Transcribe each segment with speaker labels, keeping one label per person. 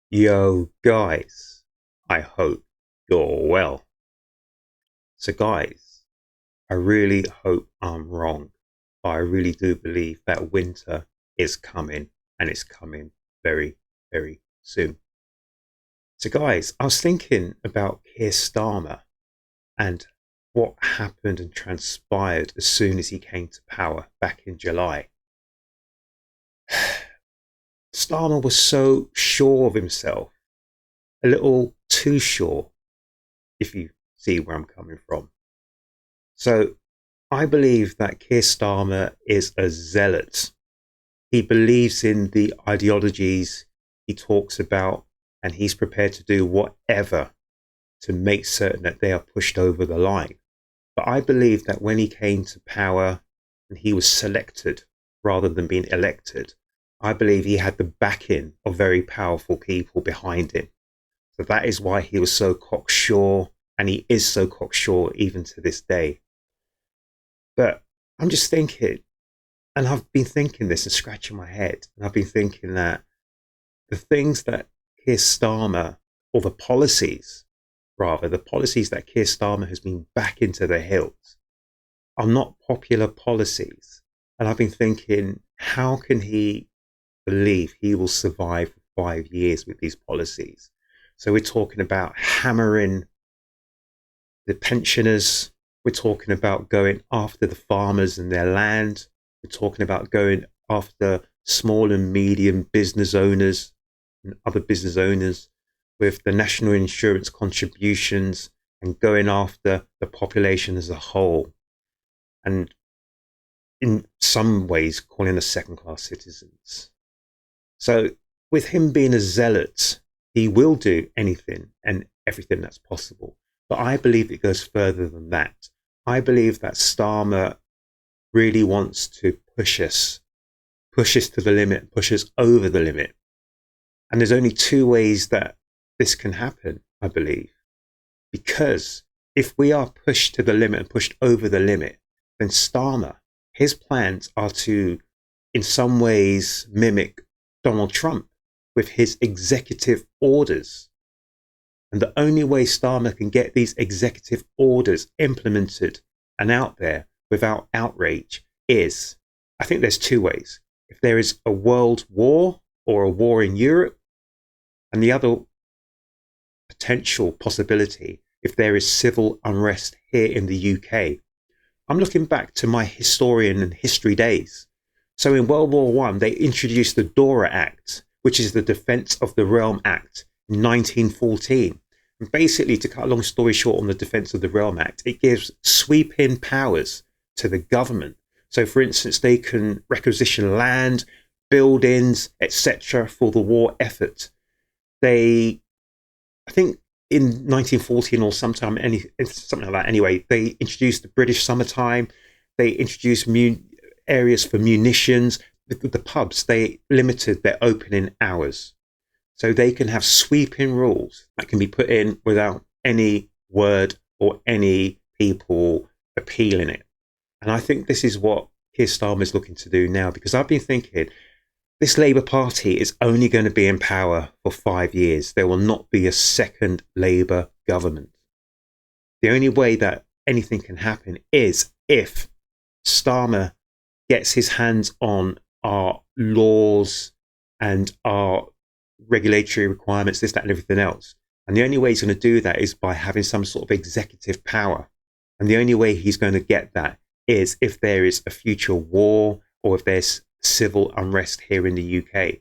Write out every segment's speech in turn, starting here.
Speaker 1: Yo, guys, I hope you're well. So, guys, I really hope I'm wrong, but I really do believe that winter is coming and it's coming very, very soon. So, guys, I was thinking about Keir Starmer and what happened and transpired as soon as he came to power back in July. Starmer was so sure of himself, a little too sure, if you see where I'm coming from. So I believe that Keir Starmer is a zealot. He believes in the ideologies he talks about, and he's prepared to do whatever to make certain that they are pushed over the line. But I believe that when he came to power and he was selected rather than being elected, I believe he had the backing of very powerful people behind him. So that is why he was so cocksure, and he is so cocksure even to this day. But I'm just thinking, and I've been thinking this and scratching my head, and I've been thinking that the things that Keir Starmer, or the policies that Keir Starmer has been back into the hills, are not popular policies. And I've been thinking, how can he believe he will survive for 5 years with these policies? So we're talking about hammering the pensioners. We're talking about going after the farmers and their land. We're talking about going after small and medium business owners and other business owners with the national insurance contributions, and going after the population as a whole. And in some ways, calling us second class citizens. So, with him being a zealot, he will do anything and everything that's possible. But I believe it goes further than that. I believe that Starmer really wants to push us to the limit, push us over the limit. And there's only two ways that this can happen, I believe. Because if we are pushed to the limit and pushed over the limit, then Starmer, his plans are to, in some ways, mimic Donald Trump with his executive orders. And the only way Starmer can get these executive orders implemented and out there without outrage is, I think there's two ways. If there is a world war or a war in Europe, and the other potential possibility, if there is civil unrest here in the UK. I'm looking back to my historian and history days. So in World War One, they introduced the DORA Act, which is the Defence of the Realm Act, in 1914. And basically, to cut a long story short on the Defence of the Realm Act, it gives sweeping powers to the government. So, for instance, they can requisition land, buildings, etc. for the war effort. I think in 1914 or something like that anyway, they introduced the British summertime. They introduced areas for munitions. The pubs, they limited their opening hours. So they can have sweeping rules that can be put in without any word or any people appealing it. And I think this is what Keir Starmer is looking to do now, because I've been thinking this Labour Party is only going to be in power for 5 years. There will not be a second Labour government. The only way that anything can happen is if Starmer gets his hands on our laws and our regulatory requirements, this, that, and everything else. And the only way he's going to do that is by having some sort of executive power. And the only way he's going to get that is if there is a future war or if there's civil unrest here in the UK.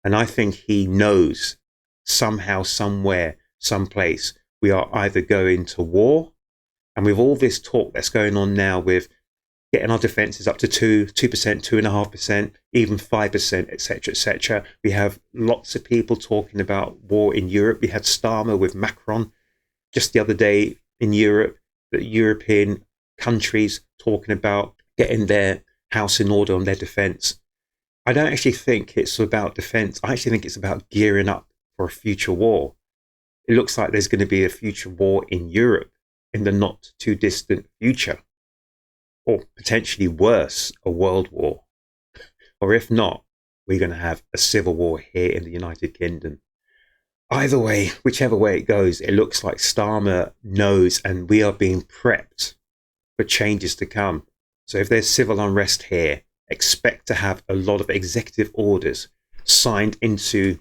Speaker 1: And I think he knows somehow, somewhere, someplace, we are either going to war. And with all this talk that's going on now with getting our defences up to 2%, 2.5%, even 5%, etc., etc. We have lots of people talking about war in Europe. We had Starmer with Macron just the other day in Europe, the European countries talking about getting their house in order on their defence. I don't actually think it's about defence. I actually think it's about gearing up for a future war. It looks like there's going to be a future war in Europe in the not too distant future. Or potentially worse, a world war. Or if not, we're going to have a civil war here in the United Kingdom. either way, whichever way it goes, it looks like Starmer knows and we are being prepped for changes to come. So if there's civil unrest here, expect to have a lot of executive orders signed into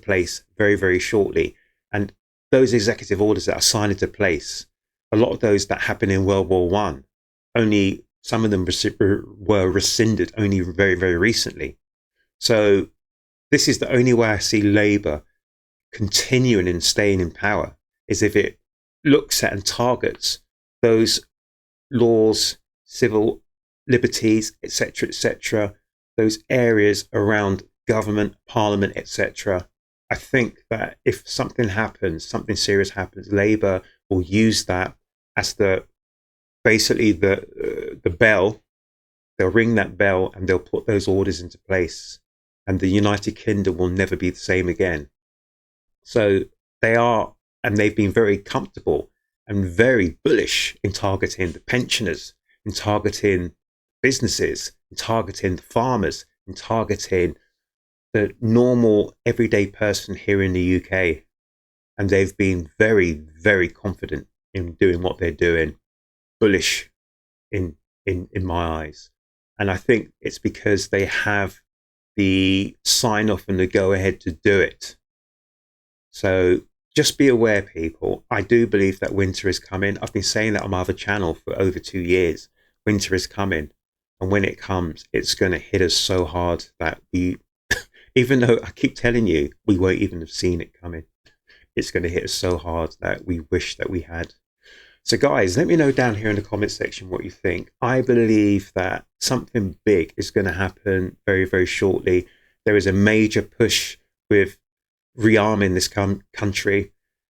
Speaker 1: place very, very shortly. And those executive orders that are signed into place, a lot of those that happened in World War One, only some of them were rescinded only very, very recently. So this is the only way I see Labour continuing and staying in power, is if it looks at and targets those laws, civil liberties, etc., those areas around government, parliament, etc. I think that if something happens, something serious happens, Labour will use that as basically the bell. They'll ring that bell and they'll put those orders into place, and the United Kingdom will never be the same again. So they are, and they've been very comfortable and very bullish in targeting the pensioners, in targeting businesses, in targeting the farmers, in targeting the normal everyday person here in the UK. And they've been very, very confident in doing what they're doing, bullish in my eyes. And I think it's because they have the sign off and the go ahead to do it. So just be aware, people. I do believe that winter is coming. I've been saying that on my other channel for over 2 years. Winter is coming. And when it comes, it's going to hit us so hard that even though I keep telling you, we won't even have seen it coming. It's going to hit us so hard that we wish that we had. So guys, let me know down here in the comment section what you think. I believe that something big is going to happen very, very shortly. There is a major push with rearming this country,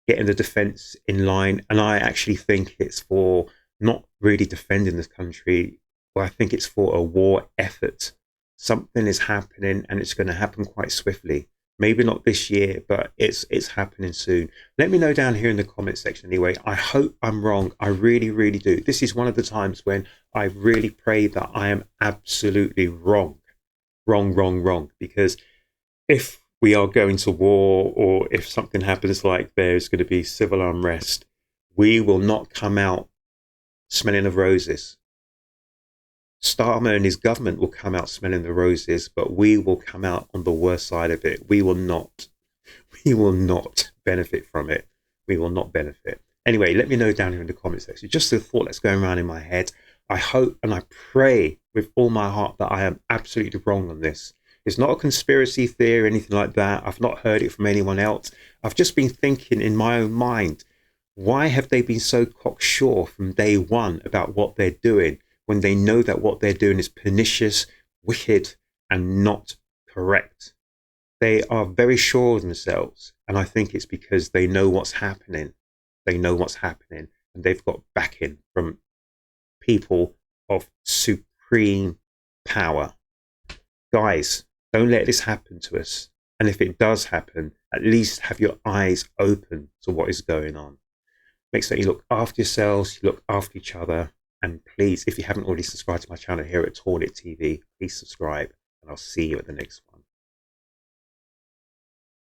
Speaker 1: getting the defence in line. And I actually think it's for not really defending this country, but I think it's for a war effort. Something is happening and it's going to happen quite swiftly. Maybe not this year, but it's happening soon. Let me know down here in the comment section anyway. I hope I'm wrong. I really, really do. This is one of the times when I really pray that I am absolutely wrong. Wrong. Because if we are going to war, or if something happens like there's going to be civil unrest, we will not come out smelling of roses. Starmer and his government will come out smelling the roses, but we will come out on the worst side of it. We will not benefit from it. We will not benefit. Anyway, let me know down here in the comment section. Just a thought that's going around in my head. I hope and I pray with all my heart that I am absolutely wrong on this. It's not a conspiracy theory or anything like that. I've not heard it from anyone else. I've just been thinking in my own mind, why have they been so cocksure from day one about what they're doing, when they know that what they're doing is pernicious, wicked, and not correct? They are very sure of themselves. And I think it's because they know what's happening. They know what's happening. And they've got backing from people of supreme power. Guys, don't let this happen to us. And if it does happen, at least have your eyes open to what is going on. Make sure you look after yourselves, you look after each other. And please, if you haven't already subscribed to my channel here at Toilet TV, please subscribe, and I'll see you at the next one.